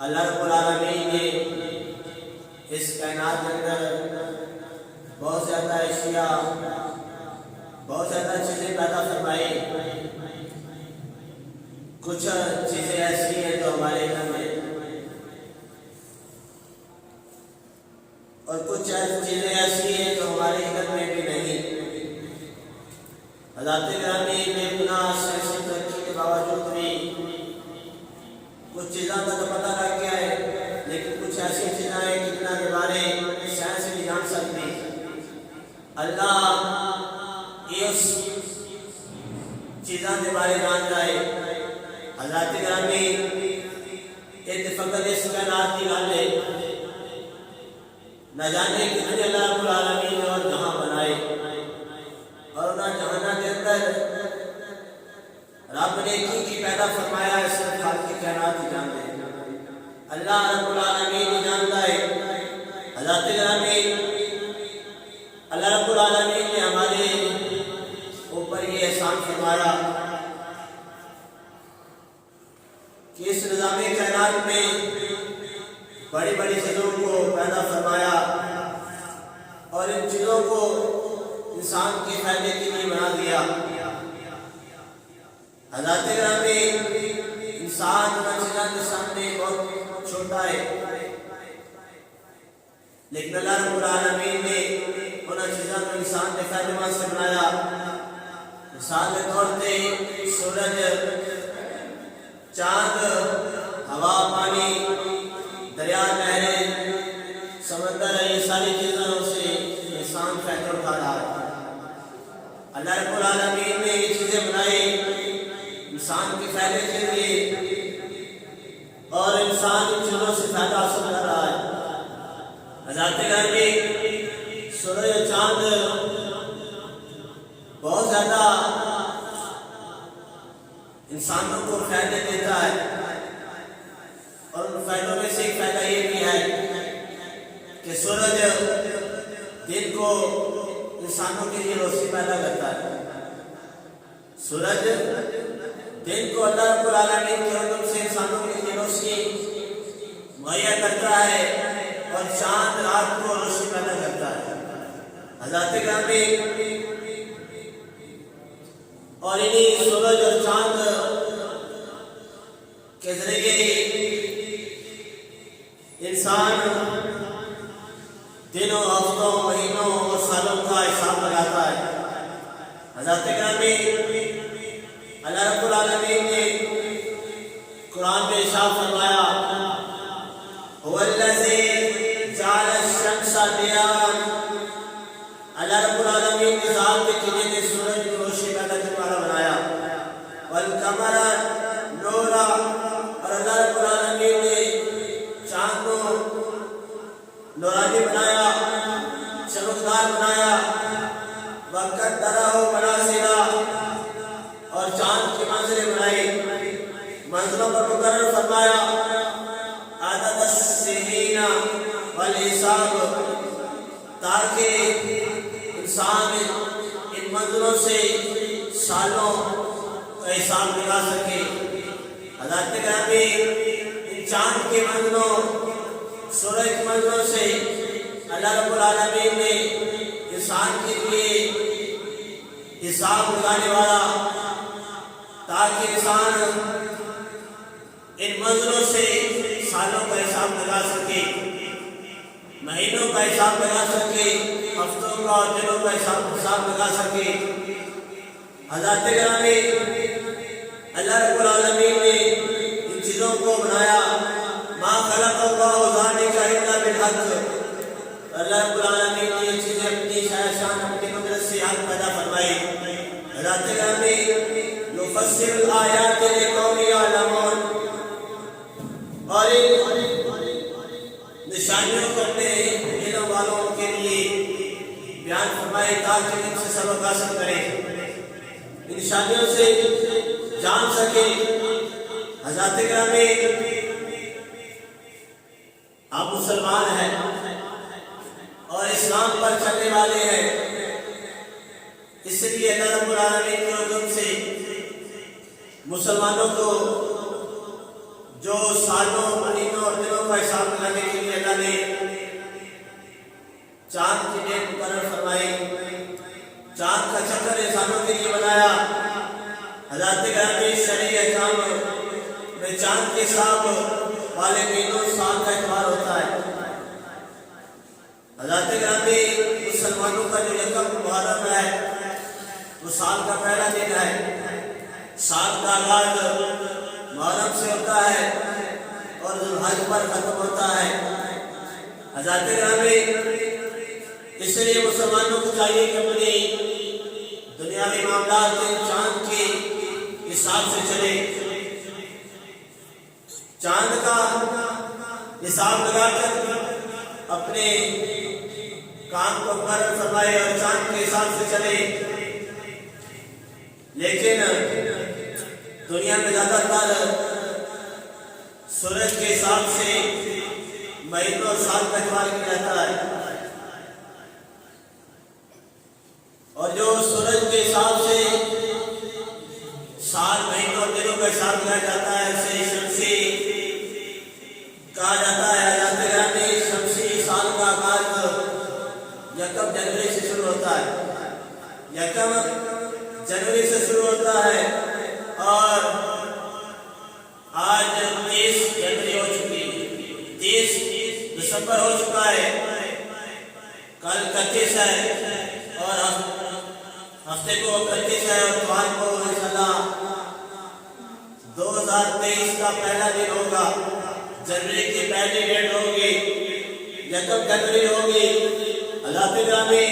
اللہ رب العالمین نے اس کائنات کے اندر بہت زیادہ اشیاء، بہت زیادہ چیزیں پیدا فرمائی۔ کچھ چیزیں ایسی ہیں جو ہمارے گھر میں، اور کچھ چیزیں ایسی ہیں جو ہمارے گھر میں بھی نہیں۔ حضرات گرامی بے گناہ سائنسی ترقی کے باوجود بھی کچھ چیزوں کا تو پتہ لگ گیا ہے، لیکن کچھ ایسی چیزیں ہیں جتنا کے بارے سائنس نہیں جان سکتی۔ اللہ یہ اس چیزوں کے بارے جان جائے۔ حضرات گرامی اتفاق اس کائنات کی گل ہے، نہ جانے کتنے اللہ رب العالمین نے اور جہاں بنائے، اور انہاں جہاں کے اندر رب نے کی پیدا فرمایا ہے، صرف خالق کی کائنات ہی جانتے ہیں، اللہ رب العالمین ہی جانتا ہے۔ حضرات گرامی اللہ رب العالمین نے ہمارے اوپر یہ احسان فرمایا کہ اس نظام کائنات میں بڑی بڑی چیزوں کو پیدا فرمایا، اور ان چیزوں کو انسان کے فائدے کے لیے بنا دیا۔ حضرات گرامی انسان چیزوں کے سامنے بہت چھوٹا ہے، لیکن اللہ رب العالمین نے ان چیزوں کو انسان کے فائدے مند سے بنایا۔ مثال کے طور پہ سورج، چاند، ہوا، پانی، دریا، نہریں، سمندر، یہ ساری چیزوں سے انسان فائدہ اٹھا رہا ہے۔ اللہ رب العالمین نے یہ چیزیں بنائی انسان کے فائدے کے لیے، اور انسان ان چیزوں سے فائدہ حاصل کر رہا ہے۔ حضرات گرامی سورج و چاند بہت زیادہ انسانوں کو فائدے دیتا ہے، اور ان فائدوں میں سے ایک فائدہ یہ بھی ہے کہ سورج دن کو انسانوں کے لیے روشنی پیدا کرتا ہے۔ سورج دن کو اللہ رب العالمین کے حکم سے انسانوں کے لیے روشنی مہیا کرتا ہے، اور چاند رات کو روشنی پیدا کرتا ہے۔ حضرات گرامی اور انہیں سورج اور چاند کے ذریعے انسان دنوں، ہفتوں، مہینوں اور سالوں کا حساب لگاتا ہے۔ حضرات گرامی اللہ رب العالمین نے قرآن میں ارشاد فرمایا، هو الذی جعل الشمس ضیاء، اللہ رب العالمین نے ذات کے چیزیں نے سورج کو روشنی پیدا کرنے والا بنایا، والقمر نورا، اور اللہ رب العالمین نے چاند کو نورانی بنایا، چمکدار بنایا، وقدرہ منازل، اور چاند کی منزلیں بنائی، منزلوں پر مقرر فرمایا، عدد السنین والحساب، تاکہ انسان ان منزلوں سے سالوں کا حساب لگا سکے۔ حضرات گرامی ان چاند کے منزلوں، سورج کی منزلوں سے اللہ رب العالمین نے انسان کے لیے حساب لگانے والا، تاکہ انسان ان منزلوں سے سالوں کا حساب لگا سکے، مہینوں کا حساب لگا سکے، ہفتوں کا اور دنوں کا حساب لگا سکے۔ حضرات گرامی اللہ رب العالمین نے ان چیزوں کو بنایا، ما خلق اللہ ذالک الا بالحق، اللہ رب العالمین نے یہ چیزیں اپنی شان، اپنی قدرت سے حق پیدا فرمائی۔ حضرات گرامی نفسر الآیات لقوم یعلمون، اور نشانیوں کو اپنے علم والوں کے لیے بیان فرمائے، تاکہ ان سے سبق حاصل کریں، نشانیوں سے جان سکے۔ حضرات گرامی آپ مسلمان ہیں اور اسلام پر چلنے والے ہیں، اس لیے اللہ رب العالمین کے حکم سے مسلمانوں کو جو سالوں، مہینوں اور نے چاند کی ڈیٹ مقرر فرمائی، چاند کا چکر انسانوں کے لیے بنایا۔ حضرات گرامی شرعی احکام میں چاند کے حساب والے مہینوں سال کا اتوار ہوتا ہے۔ حضرات گرامی مسلمانوں کا جو یکم محرم ہے وہ سال کا پہلا دن ہے۔ سال کا آغاز محرم سے ہوتا ہے اور ذوالحج پر ختم ہوتا ہے۔ حضرات گرامی اس لیے مسلمانوں کو چاہیے کہ اپنی دنیاوی معاملات چاند کے حساب سے چلے، چاند کا حساب لگا کر اپنے کام کو مقرر فرمائے اور چاند کے حساب سے چلے۔ لیکن دنیا میں زیادہ تر سورج کے حساب سے مہینوں اور سال کا اتوار کیا جاتا ہے، اور جو سورج کے حساب سے سال مہینوں اور دنوں کا حساب کیا جاتا ہے اسے شمسی کہا جاتا ہے۔ حضرات گرامی شمسی سال کا آغاز یکم جنوری سے شروع ہوتا ہے، یکم جنوری سے شروع ہوتا ہے اور آج 30 جنوری ہو چکی ہے، 30 دسمبر ہو چکا ہے، کل 31 ہے اور ہفتے کو 31 ہے اور اتوار کو انشاءاللہ 2023 کا پہلا دن ہوگا، جنوری کی پہلی ڈیٹ ہوگی، یکم جنوری ہوگی۔ حضرات گرامی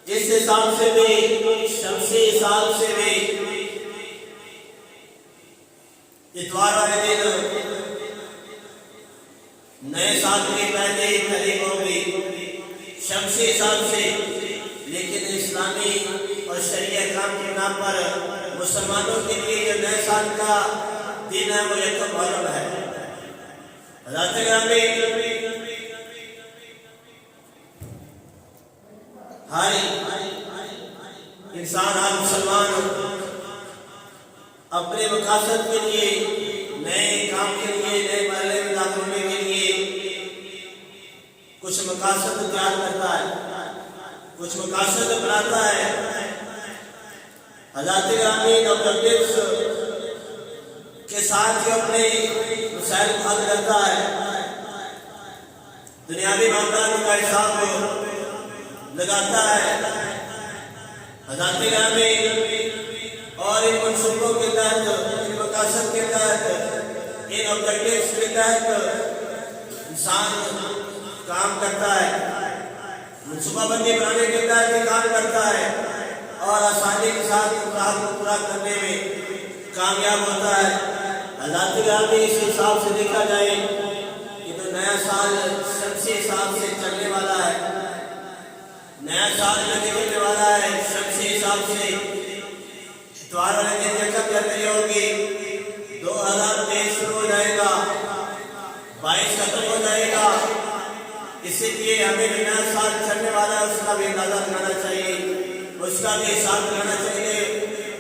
اس حساب سے بھی شمسی حساب سے بھی اتوار والے دن نئے سال کی پہلی تاریخ ہوگی شمسی حساب سے، لیکن اسلامی اور شرعی احکام کے نام پر مسلمانوں کے لیے جو نئے سال کا دن ہے وہ یکم محرم ہے۔ حضرات گرامی ہر انسان، ہر مسلمان اپنے مقاصد کے لیے، نئے کام کے لیے، نئے مرحلے میں داخل ہونے کے لیے کچھ مقاصد تیار کرتا ہے، کچھ مقاصد بناتا ہے۔ حضرات گرامی آبجیکٹس کے ساتھ جو اپنے مسائل کو حل کرتا ہے، دنیاوی معاملات کا حساب لگاتا ہے۔ حضرات گرامی اور ان منصوبوں کے تحت، ان مقاصد کے تحت، ان آبجیکٹس کے تحت انسان کام کرتا ہے، منصوبہ بندی بنانے کے تحت یہ کام کرتا ہے اور آسانی کے ساتھ کام کو پورا کرنے میں کامیاب ہوتا ہے۔ حضرات گرامی اس حساب سے دیکھا جائے کہ تو نیا سال شمسی حساب سے چلنے والا ہے، نیا سال جو نکلنے والا ہے شمسی حساب سے، اتوار والے دن یکم جنوری ہوگی، 2023 شروع ہو جائے گا، 22 ختم ہو جائے گا۔ اسی لیے ہمیں جو نیا سال چلنے والا ہے اس کا بھی اندازہ لگانا چاہیے، اس کا بھی حساب لگانا چاہیے،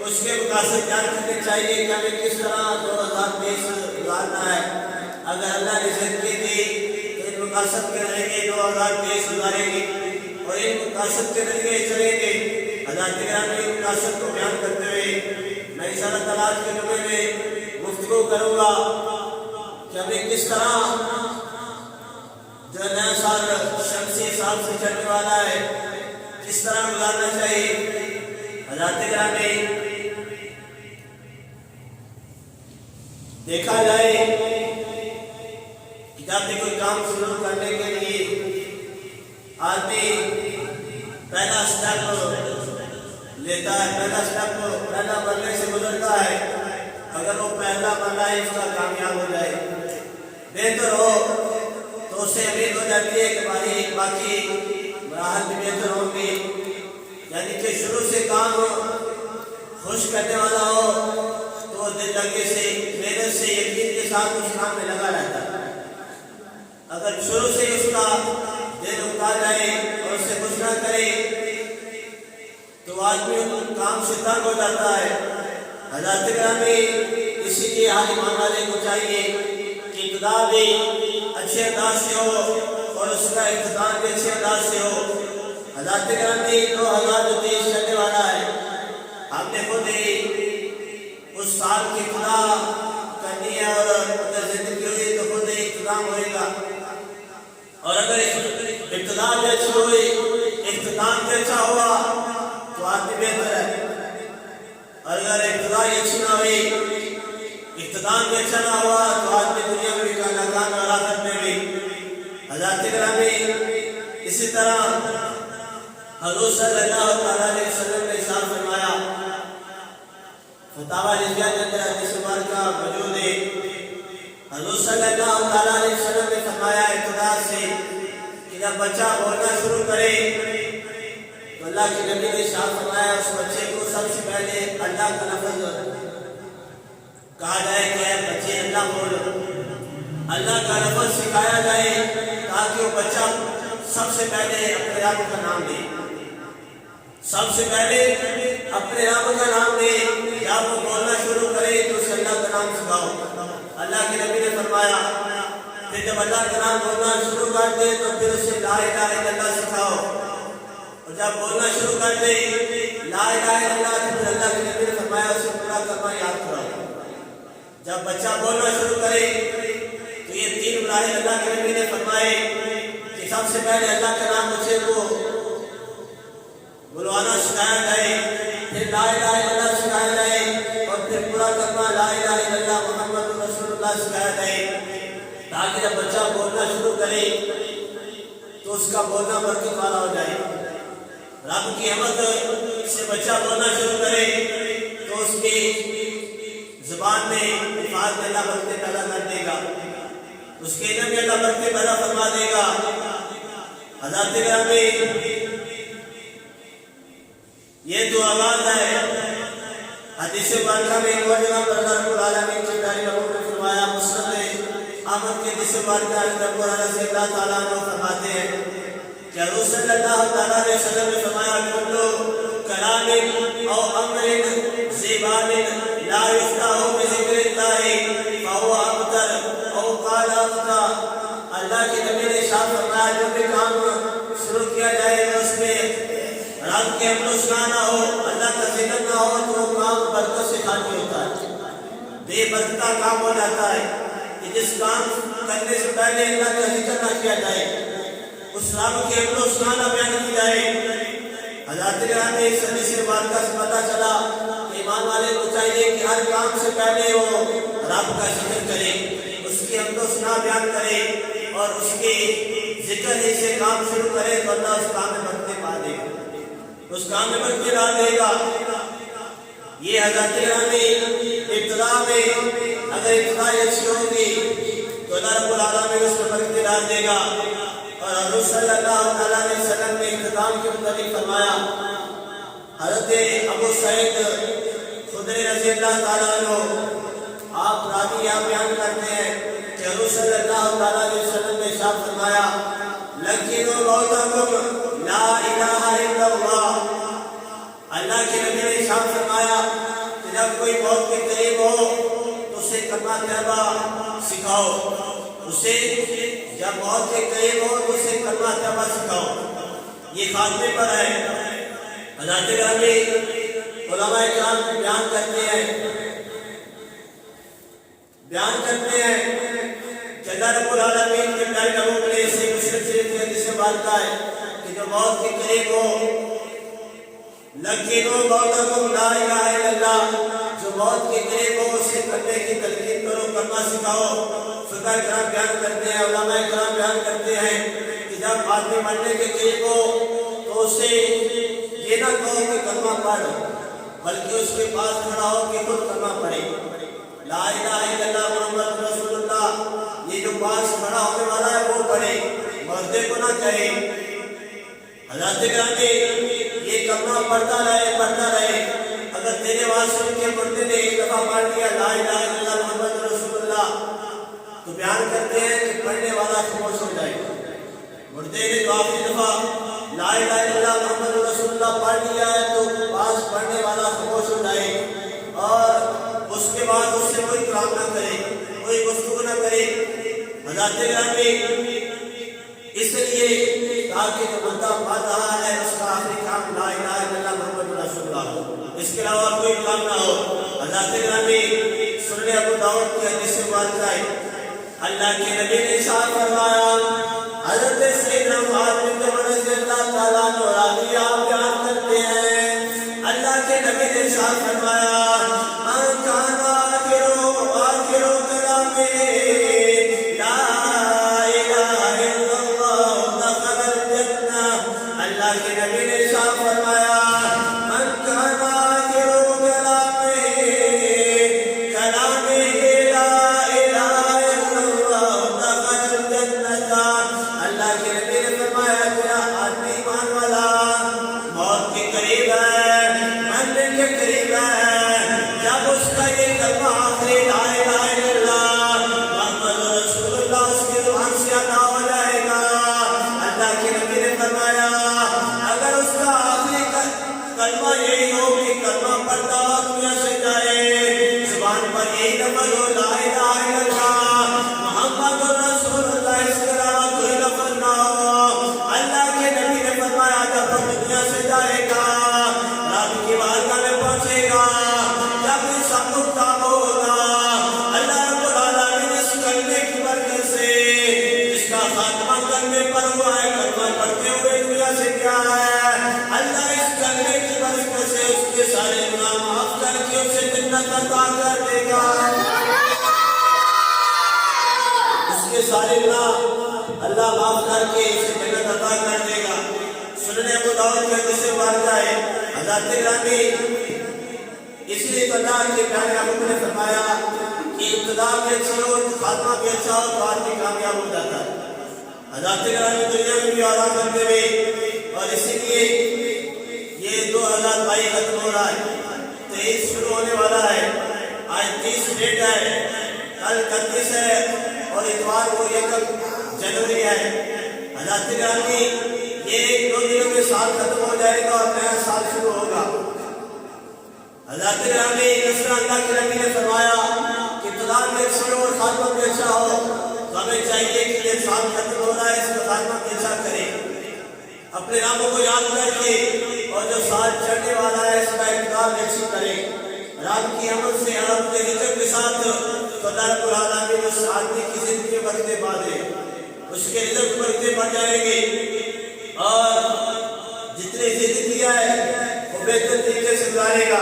اس کے مقاصد جان کرنے چاہیے کہ ہمیں کس طرح 2023 گزارنا ہے۔ اگر اللہ نے زندگی دی تو ان مقاصد کے ذریعے 2023 گزاریں گے اور ان مقاصد کے ذریعے چلیں گے۔ حضرات گرامی ان مقاصد کو بیان کرتے ہوئے میں انشاءاللہ تعالیٰ آج کے جمعے میں گفتگو کروں گا کہ ہمیں کس طرح جو نیا سال شمسی حساب سے چلنے والا ہے کس طرح گزارنا چاہیے۔ حضرات گرامی دیکھا جائے کہ جب بھی کوئی کام شروع کرنے کے لیے آدمی پہلا سٹیپ لیتا ہے، پہلا مرحلے سے گزرتا ہے، اگر وہ پہلا مرحلہ اس کا کامیاب ہو جائے، بہتر ہو، تو اسے امید ہو جاتی ہے کہ باقی مراحل بھی بہتر ہوں گی۔ یعنی کہ شروع سے کام خوش کرنے والا ہو تو دل لگے سے، محنت سے، یقین کے ساتھ اس کام میں لگا رہتا ہے۔ اگر شروع سے اس کا دل اکتا جائے اور اسے خوش نہ کرے تو آدمی کام سے تنگ ہو جاتا ہے۔ حضرات گرامی اسی لیے ہر ایمان والے کو چاہیے کہ ابتدا بھی اچھے انداز سے ہو اور اس کا اختتام بھی اچھے انداز سے ہو۔ حضرات گرامی 2023 چلنے والا ہے، ہم نے خود ہی اس سال کی ابتدا کرنی ہے اور اگر زندگی ہوئی تو خود ہی اختتام ہوئے گا، اور اگر ابتدا بھی اچھی ہوئی اختتام بھی اچھا ہوا تو آدمی بہتر ہے، اور اگر ابتدا ہی اچھی نہ ہوئی اختتام بھی اچھا نہ ہوا تو آدمی دنیا میں بھی ناکام اور آخرت میں بھی۔ حضرات گرامی اسی طرح حضور صلی اللہ علیہ وسلم نے ارشاد فرمایا، فتاوی رضویہ کے اندر حدیث مبارکہ موجود ہے، حضور صلی اللہ علیہ وسلم نے فرمایا ابتدا سے کہ جب بچہ بولنا شروع کرے تو اللہ کے نبی نے ارشاد فرمایا اس بچے کو سب سے پہلے اللہ کا لفظ کہا جائے کہ اے بچے اللہ بولو، اللہ کا لفظ سکھایا جائے تاکہ وہ بچہ سب سے پہلے اپنے رب کا نام لے، سب سے پہلے اپنے رب کا نام لے، جب وہ بولنا شروع کرے تو اسے اللہ کا نام سکھاؤ۔ اللہ کے نبی نے فرمایا پھر جب اللہ کا نام بولنا شروع کر دے تو پھر اسے لا الہ الا اللہ سکھاؤ، اور جب بولنا شروع کر دے لا الہ الا اللہ تو پھر اللہ کے نبی نے فرمایا اسے پورا کلمہ یاد کراؤ۔ جب بچہ بولنا شروع کرے تو یہ 3 مراحل اللہ کے نبی نے فرمائے کہ سب سے پہلے اللہ کا نام بچے کو بلوانا سکھایا جائے، پھر لا الہ الا اللہ سکھایا جائے، اور پھر پورا کلمہ لا الہ الا اللہ محمد رسول اللہ سکھایا جائے، تاکہ جب بچہ بولنا شروع کرے تو اس کا بولنا برکت والا ہو جائے۔ رب کی حمد سے بچہ بولنا شروع کرے تو اس کی زبان میں الفاظ میں اللہ برکت پیدا کر دے گا، اس کے علم میں اللہ برکت پیدا فرما دے گا۔ حضرات گرامی یہ تو آواز ہے، حدیث مبارکہ میں ایک اور جگہ پر اللہ رب العالمین کے پیارے نبی نے فرمایا، مسند احمد کے حدیث مبارکہ رب العالمین سے اللہ تعالیٰ عنہ فرماتے ہیں کہ حضور صلی اللہ علیہ وسلم نے فرمایا کل کلام او امر زبان لا یفتح بذکر اللہ فهو ابتر او قال ابتر۔ اللہ کے نبی نے ارشاد فرمایا جو بھی کام شروع کیا جائے اس میں رب کے امر اسنا نہ ہو، اللہ کا ذکر نہ ہو تو وہ کام برکت سے خالی ہوتا ہے، بے برکتہ کام ہو جاتا ہے۔ کہ جس کام کرنے سے پہلے اللہ کا ذکر نہ کیا جائے، اس رب کے امر اسنا نہ بیان کی جائے۔ حضرات گرامی اس حدیث مبارکہ سے پتہ چلا کہ ایمان والے کو چاہیے کہ ہر کام سے پہلے وہ رب کا ذکر کرے، اس کی حمد و ثنا بیان کرے، اور اس کی ذکر ہی سے کام شروع کرے تو اللہ اس کام میں برکت پا دے گا، اس کام میں برکت ڈال دے گا۔ یہ حضرات گرامی ابتدا میں اگر ابتدا اچھی ہوگی تو اللہ رب العالمین اس میں برکت ڈال دے گا۔ اور حضور صلی اللہ علیہ وسلم نے اختتام کے متعلق فرمایا، حضرت ابو سعید خدری رضی اللہ تعالیٰ عنہ آپ راوی یہاں بیان کرتے ہیں کہ حضور صلی اللہ علیہ وسلم نے ارشاد فرمایا لَكِنُوا مَوْتَكُمْ لَا إِلَٰهَ إِلَّا اللَّهُ۔ اللہ کے نبی نے ارشاد فرمایا کہ جب کوئی موت کے قریب ہو تو اسے کلمہ طیبہ سکھاؤ، اسے جب موت کے قریب ہو تو اسے کلمہ طیبہ سکھاؤ، یہ خاتمے پر ہے۔ حضرات گرامی علماء کرام بیان کرتے ہیں کہ اللہ رب العالمین کے پیارے نبی نے اسے مسلم شریف کی حدیث مبارکہ ہے کہ جو موت کے قریب ہو لَكِنُوا مَوْتَكُمْ لَا إِلَٰهَ إِلَّا اللَّهُ، جو موت کے قریب ہو اسے کرنے کی تلقین کرو، کلمہ سکھاؤ۔ فقہ کرام بیان کرتے ہیں، علماء کرام بیان کرتے ہیں کہ جب آدمی مرنے کے قریب ہو تو اسے یہ نہ کہو کہ کلمہ پڑھ، بلکہ اس کے پاس کھڑا ہو کہ خود کلمہ پڑھے، لا الہ الا اللہ محمد رسول اللہ۔ یہ جو پاس کھڑا ہونے والا ہے وہ پڑھے، مردے کو نہ کہے۔ حضرات گرامی یہ کلمہ پڑھتا رہے، اگر تیرے آواز سن کے مردے نے ایک دفعہ پڑھ لیا لا الہ الا اللہ محمد رسول اللہ تو بیان کرتے ہیں کہ پڑھنے والا خاموش ہو جائے۔ مردے نے جو آخری دفعہ لا الہ الا اللہ محمد رسول اللہ پڑھ لیا ہے تو پاس پڑھنے والا خاموش ہو جائے، اور اس کے بعد اس سے کوئی کلام نہ کرے، کوئی گفتگو نہ کرے، حضرات گرامی اس لیے تاکہ جو بندہ پڑھ رہا ہے اس کا آخری کام لا الہ الا اللہ محمد رسول اللہ ہو، اس کے علاوہ کوئی کام نہ ہو۔ حضرات گرامی سنن ابو داؤد کی حدیث مبارکہ ہے، اللہ کے نبی نے ارشاد فرمایا، حضرت سیدنا معاذ بن جبل رضی اللہ تعالیٰ عنہ راوی آپ بیان کرتے ہیں، اللہ کے نبی نے ارشاد فرمایا، من کان آخر کلامہ لا الہ الا اللہ دخل الجنہ۔ اللہ کے نبی نے ارشاد فرمایا، من کان آخر کلامہ لا الہ الا اللہ دخل الجنہ۔ اللہ کے نبی نے فرمایا کہ آدمی ایمان والا موت کے قریب ہے، مرنے کے قریب ہے، جب اس کا یہ کلمہ آخری لا الہ الا اللہ محمد رسول اللہ اس کی زبان سے ادا ہو جائے گا، اللہ کے نبی نے فرمایا اگر اس کا آخری کلمہ یہی ہو کہ کلمہ پڑھتا ہوا دنیا سے جائے، زبان پر یہی لفظ ہو لا الہ الا اللہ محمد رسول اللہ، اس کے علاوہ کوئی لفظ نہ ہو، اللہ کے نبی نے فرمایا جب وہ دنیا سے جائے گا، رب کی بارگاہ میں پہنچے گا، جب اس مقام ہوگا، اللہ رب العالمین اس کلمے کی برکت سے جس کا خاتمہ کلمے پر ہوا ہے، کلمہ پڑھتے ہوئے دنیا سے کیا ہے، اللہ اس کلمے کی برکت سے اس کے سارے گناہ معاف کر کے اسے جنت عطا کر دے گا، اس کے سارے گناہ اللہ معاف کر کے اسے جنت عطا کر دے گا۔ سنن ابو داؤد کی حدیث مبارکہ ہے، حضرات گرامی اس لیے تو اللہ کے پیارے محبوب نے فرمایا کہ ابتدا بھی اچھی ہو خاتمہ بھی اچھا ہو تو آدمی کامیاب ہو جاتا ہے۔ حضرات گرامی دنیا میں بھی آرام کرتے ہوئے، اور اسی لیے یہ 2022 ختم ہو رہا ہے، 23 شروع ہونے والا ہے، آج 30 ڈیٹ ہے، کل 31 ہے اور اتوار کو 1 جنوری ہے۔ حضرات گرامی یہ 2 دنوں میں سال ختم ہو جائے گا اور نیا سال شروع ہوگا۔ حضرات گرامی اس طرح اللہ کے نبی نے فرمایا کہ ابتدا میں اچھی ہو اور خاتمہ بھی اچھا ہو، تو ہمیں چاہیے کہ یہ سال ختم ہو رہا ہے اس کا خاتمہ بھی اچھا کریں، اپنے ناموں کو یاد کر کے، اور جو سال چڑھنے والا ہے اس کا ابتدا بھی اچھی کریں، رب کی عمل سے آپ کے رزق کے ساتھ تو اللہ رب العالمین اس آدمی کی زندگی میں برکتیں باندھے، اس کے رزق برکتیں بڑھ جائیں گی اور جتنی زندگی ہے وہ بہتر طریقے سے گزارے گا۔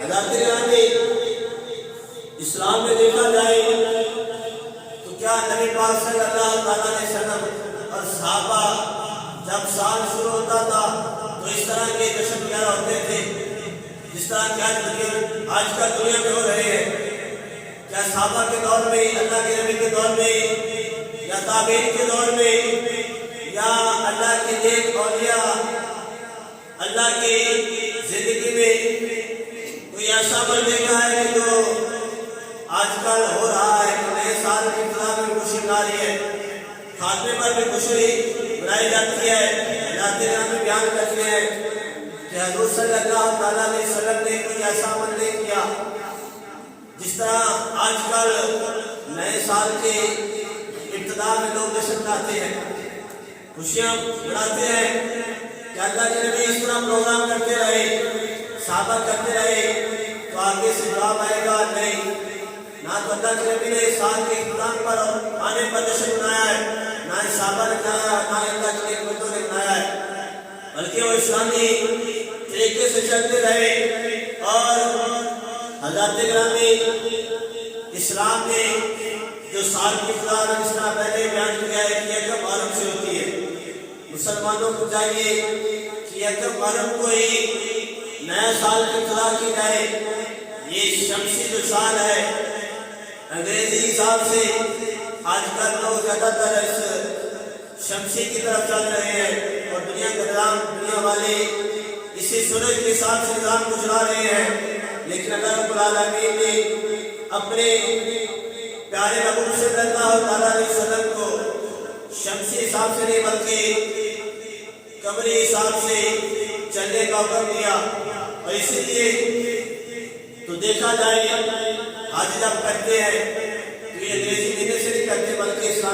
حضرات گرامی اسلام میں دیکھا جائے تو کیا نبی پاک صلی اللہ تعالیٰ علیہ وسلم اور صحابہ جب سال شروع ہوتا تھا تو اس طرح کے جشن وغیرہ ہوتے تھے جس طرح کیا آج کل دنیا میں ہو رہے ہیں؟ کیا صحابہ کے دور میں، اللہ کے نبی کے دور میں، یا تابعین کے دور میں، یا اللہ کے نیک اولیاء اللہ کی زندگی میں کوئی ایسا عمل دیکھا ہے کہ جو آج کل ہو رہا ہے کہ نئے سال کی ابتدا میں خوشی منا رہی ہے، خاتمے پر بھی خوشی منائی جاتی ہے؟ حضرات گرامی بیان کرتے ہیں کہ حضور صلی اللہ تعالیٰ علیہ وسلم نے کوئی ایسا عمل نہیں کیا جس طرح آج کل نئے سال کے ابتدا میں لوگ جشن مناتے ہیں، خوشیاں مناتے ہیں۔ کہ اللہ کے نبی اس طرح پروگرام کرتے رہے، صحابہ کرتے رہے تو آگے سے جواب آئے گا نہیں، نہ تو اللہ کے نبی نے سال کے اختتام پر آنے پر جشن منایا ہے، نہ صحابہ نے منایا، نہ اللہ کے بندوں نے منایا ہے، بلکہ وہ اسلامی طریقے سے چلتے رہے۔ اور حضرات گرامی اسلام میں جو سال کی ابتدا جس طرح پہلے بیان کیا ہے کہ یکم محرم سے ہوتی ہے، مسلمانوں کو چاہیے کہ یکم محرم کو ہی نیا سال کی ابتدا کی جائے۔ یہ شمسی جو سال ہے انگریزی حساب سے آج کل لوگ زیادہ تر اس شمسی کی طرف چل رہے ہیں اور دنیا کا نظام، دنیا والے اسی سورج کے حساب سے نظام گزرا رہے ہیں، لیکن اللہ رب العالمین نے اپنے پیارے محبوب صلی اللہ تعالیٰ علیہ وسلم کو شمسی حساب سے نہیں بلکہ قمری حساب سے چلنے کا حکم دیا، اور اسی لیے تو دیکھا جائے آج جب کرتے ہیں تو یہ انگریزی مہینے سے نہیں کرتے بلکہ اسلام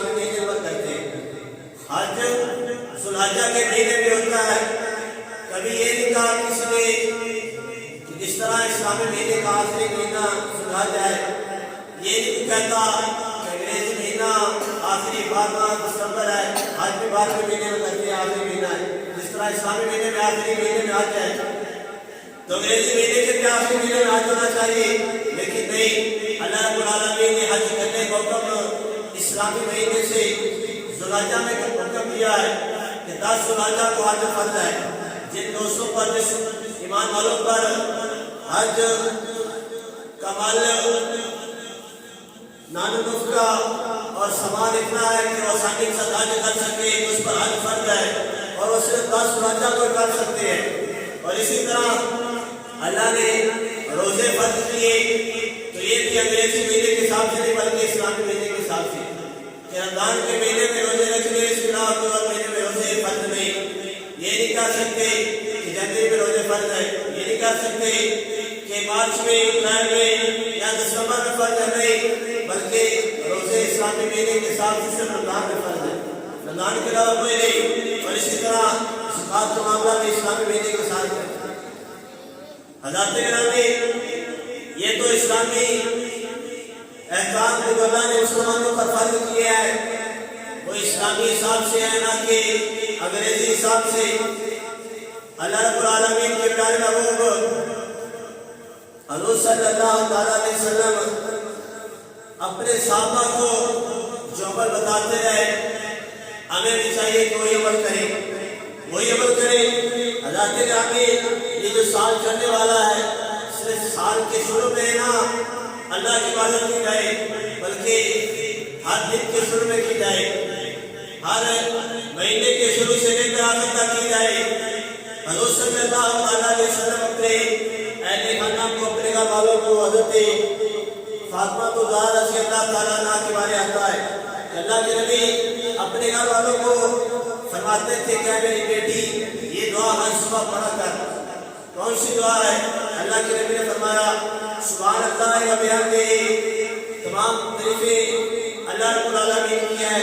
کہتا کہ انگریزی مہینہ آخری 12 دسمبر ہے، آج بھی 12ویں مہینے میں کرتے ہیں، آخری مہینہ ہے، جس طرح اسلامی مہینے میں آخری مہینے میں حج ہے، تو انگریزی مہینے کے بھی آخری مہینے میں حج ہونا چاہیے، لیکن نہیں، اللہ رب العالمین نے حج کرنے کا حکم اسلامی مہینے سے ذوالحجہ میں حکم دیا ہے کہ 10 ذوالحجہ کو حج فرض ہے۔ جن دوستوں پر، جس ایمان والوں پر حج کا مال نانف کا اور سامان اتنا ہے کہ وہ آسانی کے ساتھ حج کر سکے، اس پر حج فرض ہے اور وہ صرف 10 ذوالحجہ کو کر سکتے ہیں۔ اور اسی طرح اللہ نے روزے فرض کیے، تو یہ بھی انگریزی مہینے کے حساب سے نہیں بلکہ اسلامی مہینے کے حساب سے، کہ رمضان کے مہینے میں روزے رکھنے، اس کے علاوہ کوئی اور مہینے میں روزے فرض نہیں۔ یہ نہیں کہہ سکتے کہ جنوری میں روزے فرض ہے، یہ نہیں کہہ سکتے کہ مارچ میں، اپریل میں یا دسمبر میں فرض ہے، نہیں، بلکہ روزے اسلامی مہینے کے حساب سے صرف رمضان میں فرض ہے، رمضان کے علاوہ کوئی نہیں۔ اور اسی طرح زکوٰۃ کا معاملہ بھی اسلامی مہینے کے ساتھ ہے۔ حضرات گرامی، یہ تو اسلامی احکام جو اللہ نے مسلمانوں پر فرض کیا ہے وہ اسلامی حساب سے ہے، نہ کہ انگریزی حساب سے۔ اللہ رب العالمین کے پیارے محبوب حضور صلی اللہ علیہ وسلم اپنے صحابہ کو جو عمل بتاتے رہے، ہمیں بھی چاہیے کہ وہی عمل کریں، وہی عمل کریں۔ حضرات گرامی، یہ جو سال چلنے والا ہے، صرف سال کے شروع میں نہ اللہ کی عبادت کی جائے، بلکہ ہر دن کے شروع میں کی جائے، ہر مہینے کے شروع سے لے کر آخر تک کی جائے۔ حضور صلی اللہ علیہ وسلم اپنے اہل خانہ کو، اپنے گھر والوں کو، حضرت فاطمہ تو زہرا رضی اللہ تعالیٰ عنہ کے بارے آتا ہے کہ اللہ کے نبی اپنے گھر والوں کو فرماتے تھے کہ میری بیٹی یہ دعا ہر صبح پڑھا کر۔ کون سی دعا ہے؟ اللہ کے نبی نے فرمایا سبحان اللہ و بحمدہ، تمام تعریفیں اللہ رب العالمین کی ہے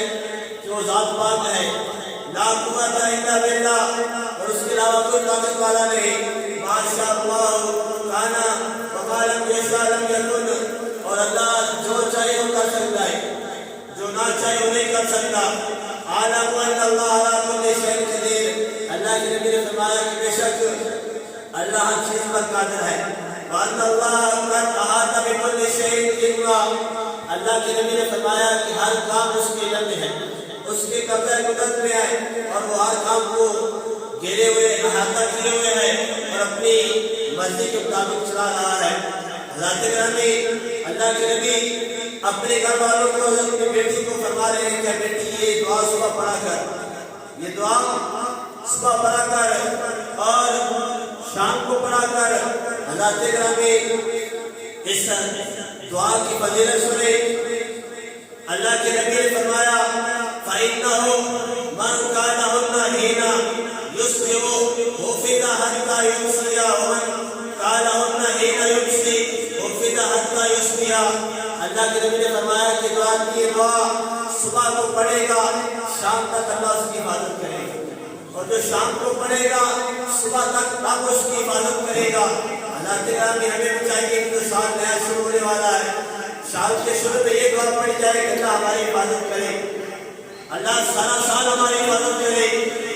کہ وہ ذات پاک ہے، لا قوت الا باللہ، اور اس کے علاوہ کوئی طاقت والا نہیں، ما شاء اللہ کان وما لم یشاء لم یکن، اور اللہ جو چاہے وہ کر سکتا ہے، جو نہ چاہے وہ نہیں کر سکتا۔ اعلم ان اللہ علی کل شیء قدیر، اللہ کے نبی نے فرمایا کہ بے شک اللہ ہر چیز پر قادر ہے، وان اللہ قد احاط بكل شیء علما، اللہ کے نبی نے فرمایا کہ ہر کام اس کے علم میں ہے، اس کے قبضہ قدرت میں ہے، اور وہ ہر کام کو گھیرے ہوئے، احاطہ کیے ہوئے ہے اور اپنی مرضی کے مطابق چلا رہا ہے۔ حضرات گرامی، اللہ کے نبی اپنے گھر والوں کو، اپنی بیٹی کو فرما رہے ہیں کہ بیٹی یہ دعا صبح پڑھا کر، یہ دعا صبح پڑھا کر اور شام کو پڑھا کر۔ حضرات گرامی، اس دعا کی فضیلت سنیں۔ اللہ کے نبی نے فرمایا فَإِنَّهُ مَنْ قَالَهُنَّ حِينَ يُصْبِحُ حُفِظَ حَتَّى يُمْسِيَ وَمَنْ قَالَهُنَّ حِينَ يُمْسِي حُفِظَ حَتَّى يُصْبِحَ۔ اللہ کے نبی نے فرمایا کہ یہ دعا صبح کو پڑھے گا، شام تک اللہ اس کی حفاظت کرے گا، اور جو شام کو پڑھے گا صبح تک آپ اس کی حفاظت کرے گا۔ اللہ تعالیٰ ہمیں چاہیے کہ سال نیا شروع ہونے والا ہے، سال کے شروع میں یہ دعا پڑھی جائے کہ اللہ ہماری حفاظت کرے، اللہ سارا سال ہماری حفاظت کرے۔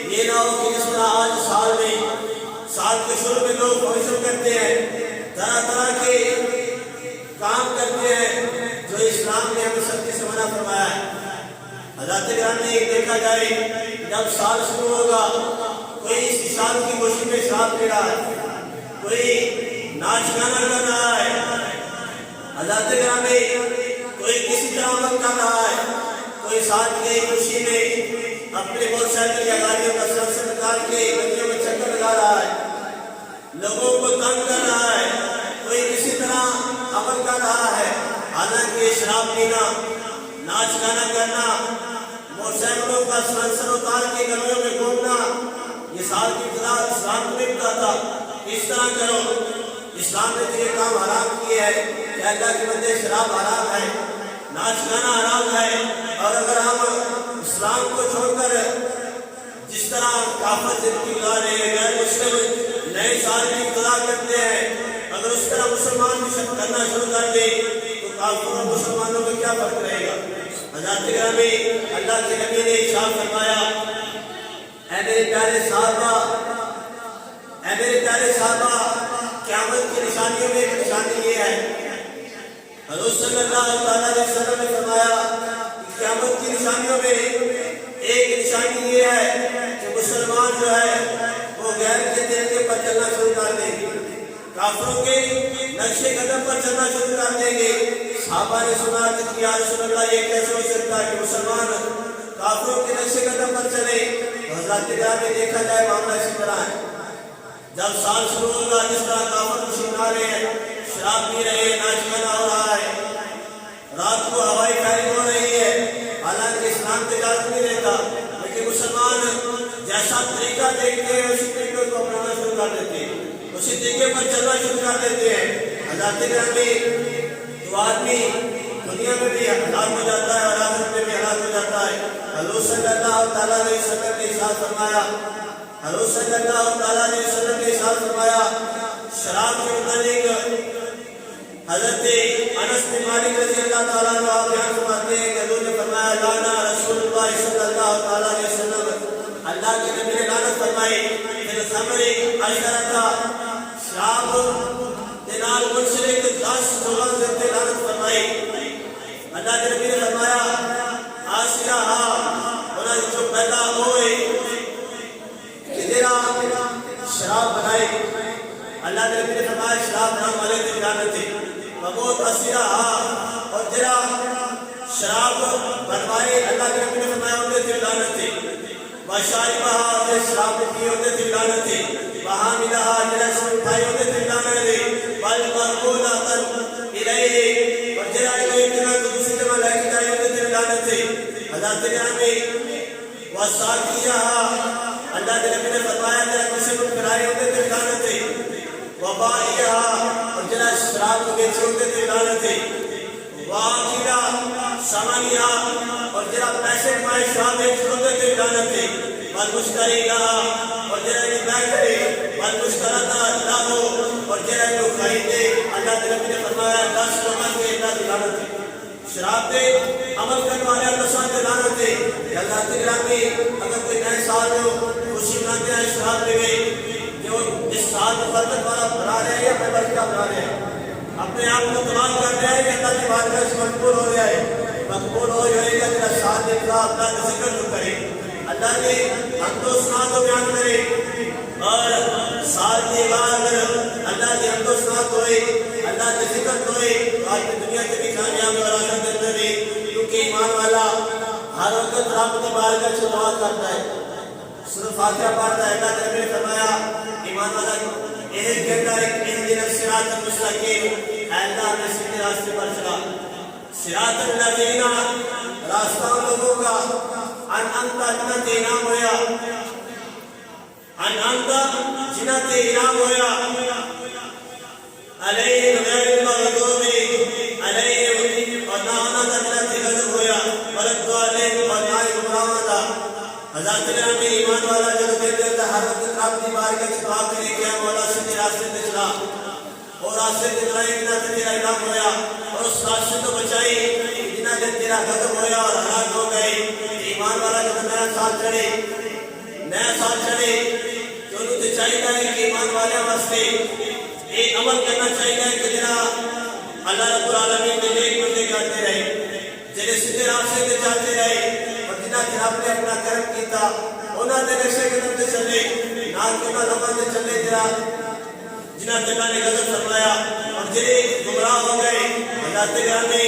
یہ نہ ہو کہ جس طرح آج سال میں، سال کے شروع میں لوگ فنکشن کرتے ہیں، طرح طرح کے کام کرتے ہیں جو اسلام نے ہمیں سختی سے منع فرمایا ہے۔ حضرات گرامی، دیکھا جائے جب سال شروع ہوگا، کوئی اس سال کی خوشی میں شراب پی رہا ہے، کوئی ناچ گانا کر رہا ہے، حضرات گرامی کوئی کسی طرح عمل کر رہا ہے، کوئی سال کی خوشی میں اپنے موٹر سائیکل یا گاڑیوں کا سرس نکال کے گلیوں میں چکر لگا رہا ہے، لوگوں کو تنگ کر رہا ہے، کوئی کسی طرح عمل کر رہا ہے، حالانکہ شراب پینا، ناچ گانا کرنا، موٹر سائیکلوں کا سلنسر اتار کے گلیوں میں گھومنا، یہ سال کی ابتدا اسلام کو نہیں بتاتا اس طرح کرو۔ اسلام نے تو یہ کام حرام کیے ہے کہ اللہ کے بندے شراب حرام ہے، ناچ گانا حرام ہے، اور اگر ہم اسلام کو چھوڑ کر جس طرح کافر زندگی گزار رہے ہیں، غیر مسلم نئے سال کی ابتدا کرتے ہیں، اگر اس طرح مسلمان بھی کرنا شروع کر دیں تو کافروں مسلمانوں میں کیا کیا فرق رہے گا؟ حضرت گرامی اللہ کے نبی نے ارشاد فرمایا اے میرے پیارے صحابہ قیامت کی نشانیوں میں ایک نشانی یہ ہے، حضور صلی اللہ علیہ وسلم نے فرمایا قیامت کی نشانیوں میں ایک نشانی یہ ہے کہ مسلمان جو ہے وہ غیر کے طریقے پر چلنا شروع کر دیں گے، کافروں کے نقشے قدم پر چلنا شروع کر دیں گے۔ صحابہ نے سنا کہ یا رسول اللہ یہ کیسے ہو سکتا ہے کہ مسلمان کافروں کے نقشے قدم پر چلے؟ حضرت گرامی میں دیکھا جائے معاملہ اسی طرح ہے، جب سال شروع ہوگا جس طرح کافر خوشی کھا رہے ہیں، شراب پی رہے ہیں، ناچ گانا ہو رہا ہے، رات کو ہوائی فائرنگ ہو رہی ہے، حالانکہ اسلام تجارت نہیں دیتا، لیکن مسلمان جیسا طریقہ دیکھتے ہیں اسی طریقے کو اپنانا شروع کر دیتے ہیں، اسی طریقے پر چلنا شروع کر دیتے ہیں۔ حضرت گرامی تو آدمی دنیا میں بھی ہلاک ہو جاتا ہے اور آخرت میں بھی ہلاک ہو جاتا ہے۔ حضور صلی اللہ علیہ وسلم نے ارشاد فرمایا شراب کے متعلق حضرت انس بن مالک رضی اللہ تعالیٰ عنہ بیان فرماتے ہیں کہ حضور نے فرمایا لانا رسول اللہ صلی اللہ علیہ وسلم، اللہ کے نبی نے لعنت فرمائی پھر خمر عشرہ شراب دینار منسلک 10 لوگوں سے لعنت فرمائی۔ اللہ کے نبی نے فرمایا آسیہ انہیں جو پیدا ہوئے شراب بنائے، اللہ کے نبی نے فرمایا شراب بنانے والے تے لعنت ہے، بہت اسیرہ اور جرا شراب بنوائے اللہ کے نبی نے فرمایا انہیں تے لعنت ہے، وشاربہ جو شراب پی ہوتے تے لعنت ہے، وحاملہ جرا سے اٹھائے ہوتے تے لعنت ہے، والمرغولہ الیہ اور جرا ایک جگہ دوسری جگہ لے کے جائے ہوتے تے لعنت ہے۔ حضرت گرامی وساقیہ اللہ کے نبی نے فرمایا جرا کسی کو پلائے ہوتے تھے لعنت ہے، وبائیہ اور جرا شراب کو بیچے ہوتے تھے لعنت ہے، واقعہ سامانیہ اور جرا پیسے کمائے شراب بیچے ہوتے تھے لعنت ہے، والمشتری لہا اور جرا انہیں بیع کرے، والمشترطہ لہو اور جرا انہیں خریدے، اللہ کے نبی نے فرمایا 10 لوگوں کے اللہ کی لعنت ہے۔ شراب پہ عمل کرنے والے اللہ سے لعنت ہے۔ اللہ گرامی اگر کوئی نئے سال ہو خوشی مناتے ہیں شراب لے گئے جو اس سال میں برکت والا بنا رہے ہیں یا بے برکت بنا رہے ہیں، اپنے آپ کو تمام کر رہے ہیں کہ اللہ کی بارگاہ سے مقبول ہو جائے، مقبول ہو جائے گا کہ سال نکلا اللہ کا ذکر تو کرے، اللہ نے حمد و ثنا کو بیان کرے اور سال کے بعد اللہ کی حمد و ثنا ہوئے، اللہ کے ذکر ہوئے، آج کی دنیا کے بھی کامیاب اور آخرت کے اندر بھی، کیونکہ ایمان والا ہر وقت رب کی بارگاہ سے دعا کرتا ہے، سورۃ فاتحہ پڑھتا ہے۔ اللہ کے نبی نے فرمایا ایمان والا ایک کہتا ہے اہدنا الصراط المستقیم، اے اللہ ہمیں سیدھے راستے پر چلا، صراط الذین راستہ ان لوگوں کا انعمت جنت انعام ہویا، انعمت جنت انعام ہویا، علیہم غیر المغضوب علیہم اور نہ انعمت جنت غضب ہویا، والضالین اور نہ گمراہ ہوتا۔ حضرت گرامی ایمان والا جب کہتے ہیں ہر وقت اپنی بارگاہ سے دعا کرے کہ مولا سیدھے راستے پہ چلا اور راستے پہ چلائی بنا تو تیرا انعام ہویا اور اس راستے کو بچائی بنا جب تیرا ختم ہویا اور ہلاک ہو گئے۔ ایمان والا جب نیا سال چڑھے تو انہوں نے چاہیے کہ ایمان والے واسطے ایک عمل کرنا چاہیے کہ جنا اللہ رب العالمین کے نیک بندے کرتے رہے، جنہیں سیدھے راستے پہ چلتے رہے اور جنہاں جناب نے اپنا کرم کیتا انہاں نے نقشے قدم سے چلے، نہ کہ انہاں لوگوں نے چلے جنہاں اللہ نے غضب فرمایا اور جنہیں گمراہ ہو گئے۔ حضرت گرامی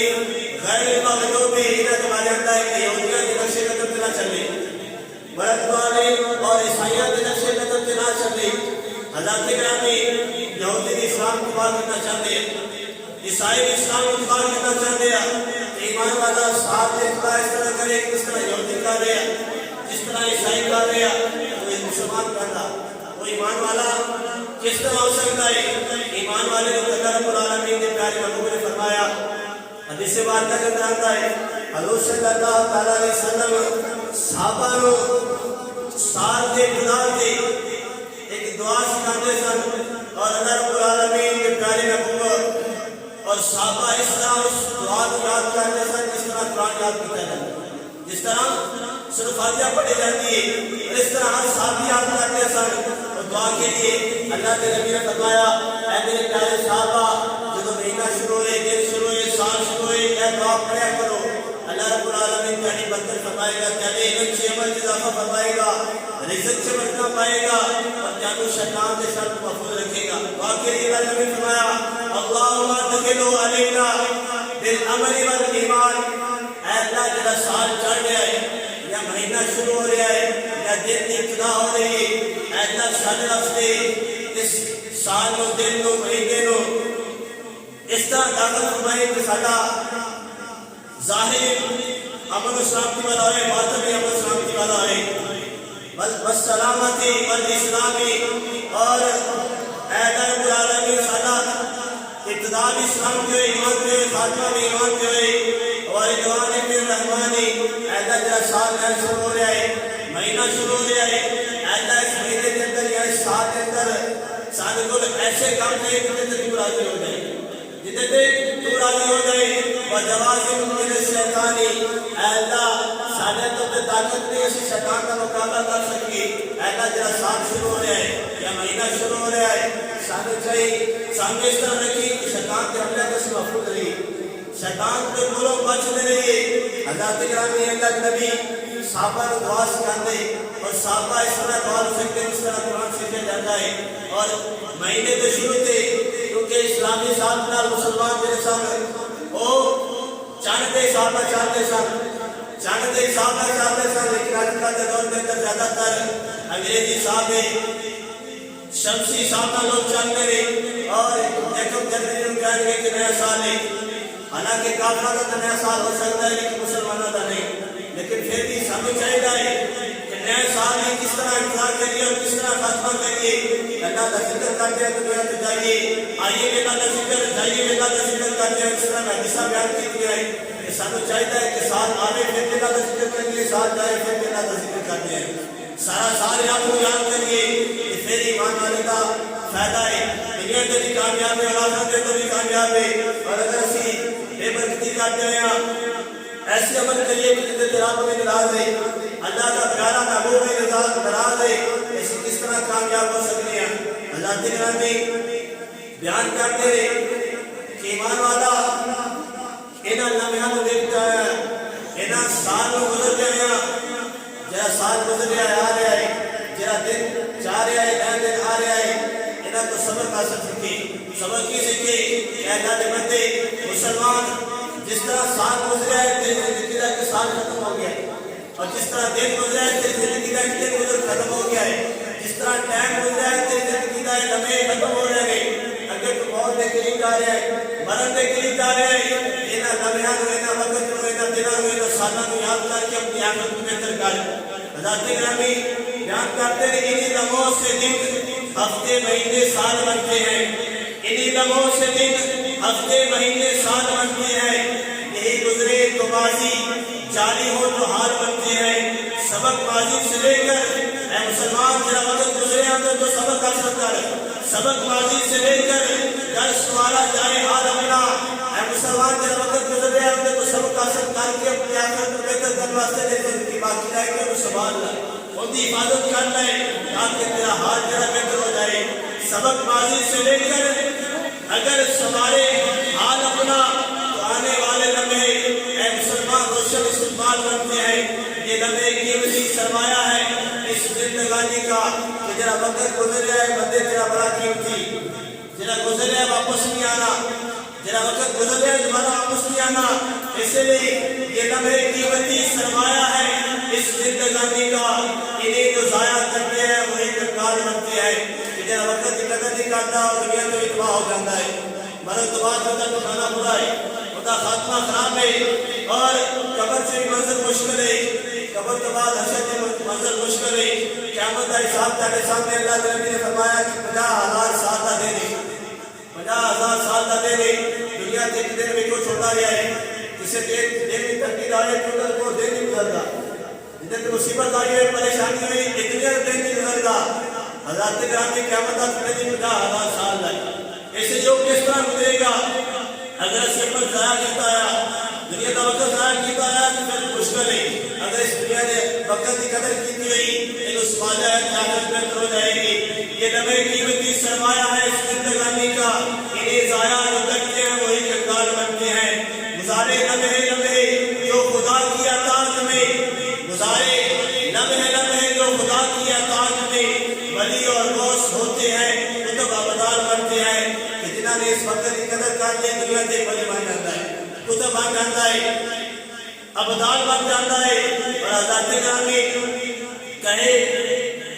غیر المغضوب انہاں کے بارے میں ہے کہ یہودیاں کے نقشے قدم سے نہ چلے، والضالین اور عیسائیوں کے نقشے قدم سے نہ چلے۔ حضرت گرامی یہودی اسلام کی بات کرنا چاہتے ہیں، عیسائی اسلام کی بات کرنا چاہتے ہیں، ایمان والا صاحب نے خدا اس طرح کرے کس طرح یہودی کر رہے ہیں، جس طرح عیسائی کر رہے ہیں، وہ مسلمان کرنا، وہ ایمان والا کس طرح ہو سکتا ہے؟ ایمان والے کو اللہ رب العالمین نے پیارے محبوب نے فرمایا، حدیث بات کا اندر آتا ہے حضور صلی اللہ علیہ وسلم صحابہ کو سال کے گناہ کے ایک دعا سکھاتے سن اور اللہ رب العالمین کے پیارے محبوب اور صحابہ اس طرح اس دعا کو یاد کرتے سن طرح قرآن یاد کیا جاتا ہے، جس طرح سورۃ فاتحہ پڑھی جاتی ہے، اور اس طرح ہر صحابی یاد کرتے سن. اور دعا کے لیے اللہ کے نبی نے فرمایا اے میرے پیارے صحابہ جب مہینہ شروع ہوئے، دن شروع ہوئے، سال شروع ہوئے، اے دعا پڑھا کرو. اللہ رب العالمین تیری برکت فرمائے گا، تیرے علم سے عمل میں اضافہ فرمائے گا، رزق سے برکت پائے گا، اور تیرے شیطان سے شر محفوظ رکھے گا. دعا کے لیے اللہ نے فرمایا اللہم ادخلوا علینا بالعمل والایمان. اے اللہ جڑا سال چڑھ گیا ہے یا مہینہ شروع ہو رہا ہے یا دن کی ابتدا ہو رہی ہے، اے اللہ سارے راستے اس سال نو، دن نو، مہینے نو اس طرح داخل فرمائے کہ ساڈا ظاہر امن و سلامتی والا ہوئے، باطن بھی امن و سلامتی والا ہوئے، بس سلامتی والاسلامی. اور اے رب العالمین ساڈا ابتدا بھی اسلام کے ہوئے، ایمان کے ہوئے، خاتمہ بھی ایمان کے ہوئے. اور ادوان ابن رحمانی اے اللہ جڑا سال ہے شروع ہو رہا ہے، مہینہ شروع ہو رہا ہے، اے اللہ اس مہینے کے اندر یا اس سال کے اندر سارے کو ایسے کام کرے کہ تو راضی ہو جائے، جتنے تے تو راضی ہو جائے. اور جوازم من الشیطان اے اللہ سارے تو طاقت نہیں اس شیطان کا مقابلہ کر سکی. اے اللہ جڑا سال شروع ہو رہا ہے یا مہینہ شروع ہو رہا ہے، سارے چاہیے سامنے اس طرح رکھی کہ شیطان کے حملے کو سے محفوظ رہی، شیطان کے بولوں بچنے رہیے. حضرت گرامی اللہ کے نبی صحابہ کو دعا سکھاتے اور صحابہ اس طرح دعا سکھتے جس طرح قرآن سیکھا جاتا ہے. اور مہینے تو شروع تھے کیونکہ اسلامی صاحب نال مسلمان میرے سامنے وہ چاندے صحابہ چاہتے سن، چاندے صحابہ چاہتے سن، لیکن آج کل کے دور میں زیادہ تر انگریزی صحابے شمسی صحابہ لوگ چاہتے رہے. اور ایکم جنوری میں کہیں گے کہ نیا سال ہے، حالانکہ کافروں کا نیا سال ہو سکتا ہے لیکن مسلمانوں کا نہیں. لیکن پھر بھی ہمیں چاہیے کہ نئے سال میں کس طرح انتظار کریے اور کس طرح خاتمہ کریے. اللہ کا ذکر کرتے ہیں تو دنیا میں جائیے، آئیے اللہ کا ذکر، جائیے اللہ کا ذکر کرتے ہیں. اس طرح میں حدیثہ بیان کی گئی ہے کہ سانو چاہیے کہ سال آئے پھر اللہ کا ذکر کریے، سال جائے پھر اللہ کا ذکر کرتے ہیں. سارا سال آپ کو یاد کریے کہ پھر ایمان والے کا فائدہ ہے، دنیا میں بھی کامیاب ہے اور آخرت میں بھی کامیاب ہے. اور اگر اسی بے برکتی کرتے ہیں ایسے عمل کریے کہ جتنے رب میں ناراض ہے، اللہ کا پیارا محبوب میں ناراض ہے، ایسے کس طرح کامیاب ہو سکتے ہیں. اللہ تعالیٰ بیان کرتے رہے کہ ایمان والا انہاں لمحوں کو دیکھتا ہے، انہاں سال کو گزر گیا، جرا سال گزر گیا آ رہا ہے، جرا دن جا رہا ہے، نیا دن آ رہا ہے. انہاں تو سبق حاصل سیکھے، سبق کی سیکھے کہ اللہ کے بندے مسلمان جس طرح سال گزرا ہے تیری زندگی کا ایک سال ختم ہو گیا ہے، اور جس طرح دن گزرا ہے تیری زندگی کا ایک دن گزر ختم ہو گیا ہے، جس طرح ٹائم گزرا ہے تیری زندگی کا ایک لمحے ختم ہو رہے ہیں. اگر تو موت کے قریب جا رہا ہے، مرن کے قریب جا رہے ہیں، انہاں لمحوں کو، انہاں وقت کو، انہاں دنوں کو، انہاں سالوں کو یاد کر کے اپنی آخرت کو بہتر کر. حضرت گرامی بیان کرتے ہیں انہی لمحوں سے دن ہفتے مہینے سال بنتے ہیں، انہی لمحوں سے دن ہفتے مہینے سال بنتے ہیں. یہی گزرے تو ماضی، جاری ہو تو حال بنتے ہیں. سبق ماضی سے لے کر اے مسلمان جرا وقت گزرے اندر تو سبق حاصل کر، سبق ماضی سے لے کر درس تمہارا جائے حال اپنا. اے مسلمان جرا وقت گزرے اندر تو سبق حاصل کر کے اپنی آخرت کو بہتر کرنے واسطے دے زندگی باقی رہے گی اور سنبھال لے، ان کی حفاظت کر لے تاکہ تیرا حال جرا بہتر ہو جائے. سبق ماضی سے لے کر اگر سنبھالے حال اپنا تو آنے والے لمحے اے مسلمان روشن استقبال بنتے ہیں. یہ لمحے قیمتی سرمایہ ہے اس زندگانی کا کہ جرا وقت گزر جائے بندے تیرا بڑا قیمتی، جرا گزر جائے واپس نہیں آنا، جرا وقت گزر جائے دوبارہ واپس نہیں آنا. اس لیے یہ لمحے قیمتی سرمایہ ہے اس زندگانی کا، انہیں جو ضائع کرتے ہیں وہی کنگال بنتے ہیں. کہ جرا وقت کی قدر نہیں کرتا اور دنیا تو اتباہ ہو جاتا ہے، مرن تو بعد ہوتا تو کھانا برا ہے، ہوتا خاتمہ خراب ہے، اور قبر سے بھی منظر مشکل ہے، قبر کے بعد حشر کے منظر مشکل ہے. قیامت کا حساب تیرے سامنے اللہ کے نبی نے فرمایا کہ 50,000 سال کا دے دے، 50,000 سال کا دے دے. دنیا کے دن میں کیوں چھوٹا گیا ہے، کسی دن کی تنقید آئے کیوں کو دن نہیں گزرتا، جن کی مصیبت آئی ہے پریشانی ہوئی اتنے دن نہیں گزرتا. حضرت گرامی قیامت کا دن 50,000 سال لگے. ایسے جو کس طرح گزرے گا اگر اسے پر ضائع کرتا ہے دنیا کا وقت ضائع کیتا ہے تو پھر مشکل ہے اگر اس دنیا نے وقت کی قدر کی ہوئی تو سماجہ ہے قیامت بہتر ہو جائے گی. یہ لمحے قیمتی سرمایہ ہے اس زندگانی کا, انہیں ضائع جو کرتے ہیں وہی کنگال بنتے ہیں. گزارے لمحے جو خدا کی اطاعت میں, گزارے لمحے جو خدا کی اطاعت میں ولی اور غوث ہوتے ہیں, کتب ابدال بنتے ہیں. کہ جنہوں نے اس وقت کی قدر کر لی دنیا سے ولی بن جاتا ہے, کتب بن جاتا ہے, ابدال بن جاتا ہے. اور حضرت گرامی کہے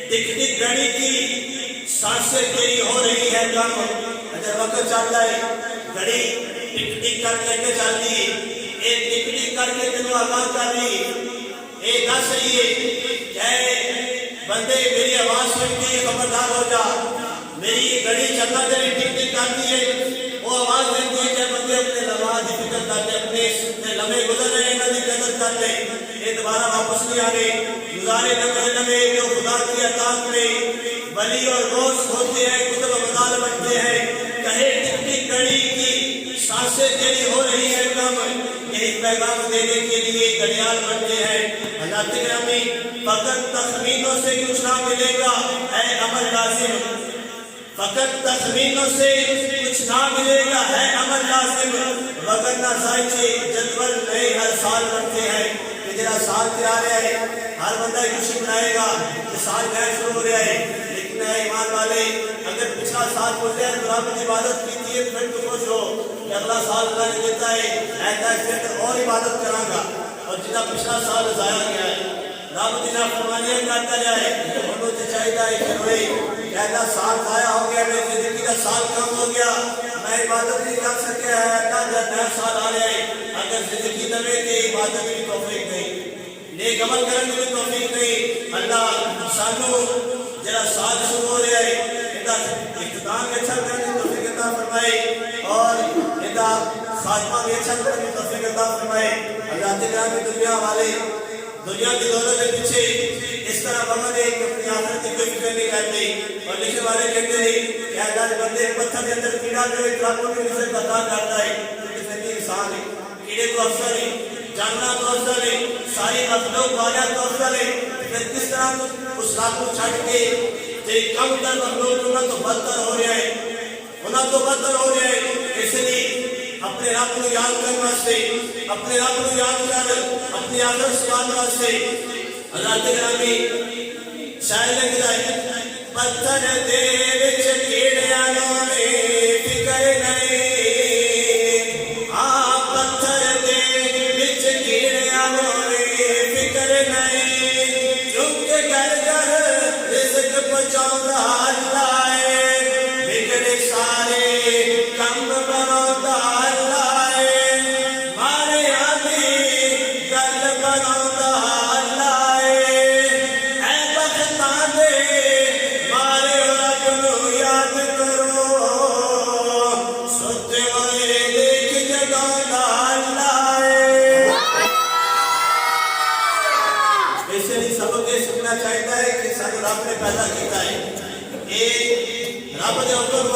ٹک ٹک گھڑی کی سانسیں تیری ہو رہی ہے کم, اگر وقت چلتا ہے گھڑی ٹک ٹک کر کے چلتی ہے, ایک ٹک ٹک کر کے تینوں آگاہ کر رہی ہے, ایک دس رہی ہے کہ بندے میری آواز سن کے خبردار ہو جا, میری گھڑی چلنا تیری ٹک ٹک کرتی ہے, وہ آواز دیتی ہے کہ بندے اپنے لمحات کی فکر کر لیں, اپنے لمحے گزر رہے ہیں انہوں کی قدر کر لیں, یہ دوبارہ واپس نہیں آنے. گزارے لمحے جو خدا کی اطاعت میں ولی اور غوث ہوتے ہیں, کتب ابدال بنتے ہیں. کہے ٹک ٹک گھڑی کی سانسیں تیری ہو رہی ہے کم, یہی پیغام دینے کے لیے گھڑیال بنتے ہیں. حضرت گرامی فقط تخمینوں سے کچھ نہ ملے گا ہے عمل لازم, فقط تخمینوں سے کچھ نہ ملے گا ہے عمل لازم, وگرنہ ذائچے جدول نئے ہر سال بنتے ہیں. کہ جرا سال تیار ہے ہر بندہ خوشی منائے گا کہ سال نیا شروع ہو رہا ہے, لیکن اے ایمان والے اگر پچھلا سال ہو جائے تو رب کی عبادت کی ہے پھر تو خوش ہو کہ اگلا سال اللہ نے دیتا ہے, ایسا پھر اور عبادت کراں گا. اور جتنا پچھلا سال ضائع گیا ہے رب جنا فرمانیاں کرتا جائے, انہوں نے چاہیے کہ ہوئے پہلا سال ضائع ہو گیا, میری زندگی کا سال کم ہو گیا, میں عبادت نہیں کر سکیا ہے, نیا سال آ رہا ہے, اگر زندگی نوے تے عبادت کی توفیق نہیں, نیک عمل کرنے کی توفیق نہیں. اللہ سانو جرا سال شروع ہو رہا ہے انہا اختتام اچھا کرنے کی توفیق عطا فرمائے, اور انہا خاتمہ بھی اچھا کرنے کی توفیق عطا فرمائے. اللہ تعالیٰ دنیا والے دنیا کی دولت کے پیچھے اس طرح بغل ہے کہ اپنی آخرت کی کوئی فکر نہیں کرتے, اور لکھنے والے کہتے ہیں کہ اللہ بندے پتھر کے اندر کیڑا جو اطلاقوں کی نظر عطا کرتا ہے, کیونکہ زندگی انسان ہے, کیڑے کو افضل ہے, جاننا تو افضل ہے, ساری مخلوق والا تو افضل ہے, پھر کس طرح اس رات کو چھڑ کے جو کم تر مخلوق انہوں تو بدتر ہو رہا ہے, انہوں تو بدتر ہو رہا ہے. اس لیے اپنے رب کو یاد کرنے واسطے, اپنے رب کو یاد کر اپنی آخرت سوال واسطے حضرت گرامی شاعر لگتا ہے پتھر دے وچ کیڑیاں نے فکر نہیں, پتھر دے وچ کیڑیاں نے فکر نہیں, کیونکہ گھر گھر رزق پہنچاؤندا اللہ ہے, بگڑے سارے کم بناؤندا اللہ ہے, مارے آدھی گل بناؤندا اللہ ہے. اے بختاں دے مارے رب نوں یاد کرو, ستے ہوئے دیکھ جگاؤندا اللہ ہے. اس لیے سبق یہ سیکھنا چاہیے کہ سانو رب نے پیدا کیتا ہے, رب دے حکم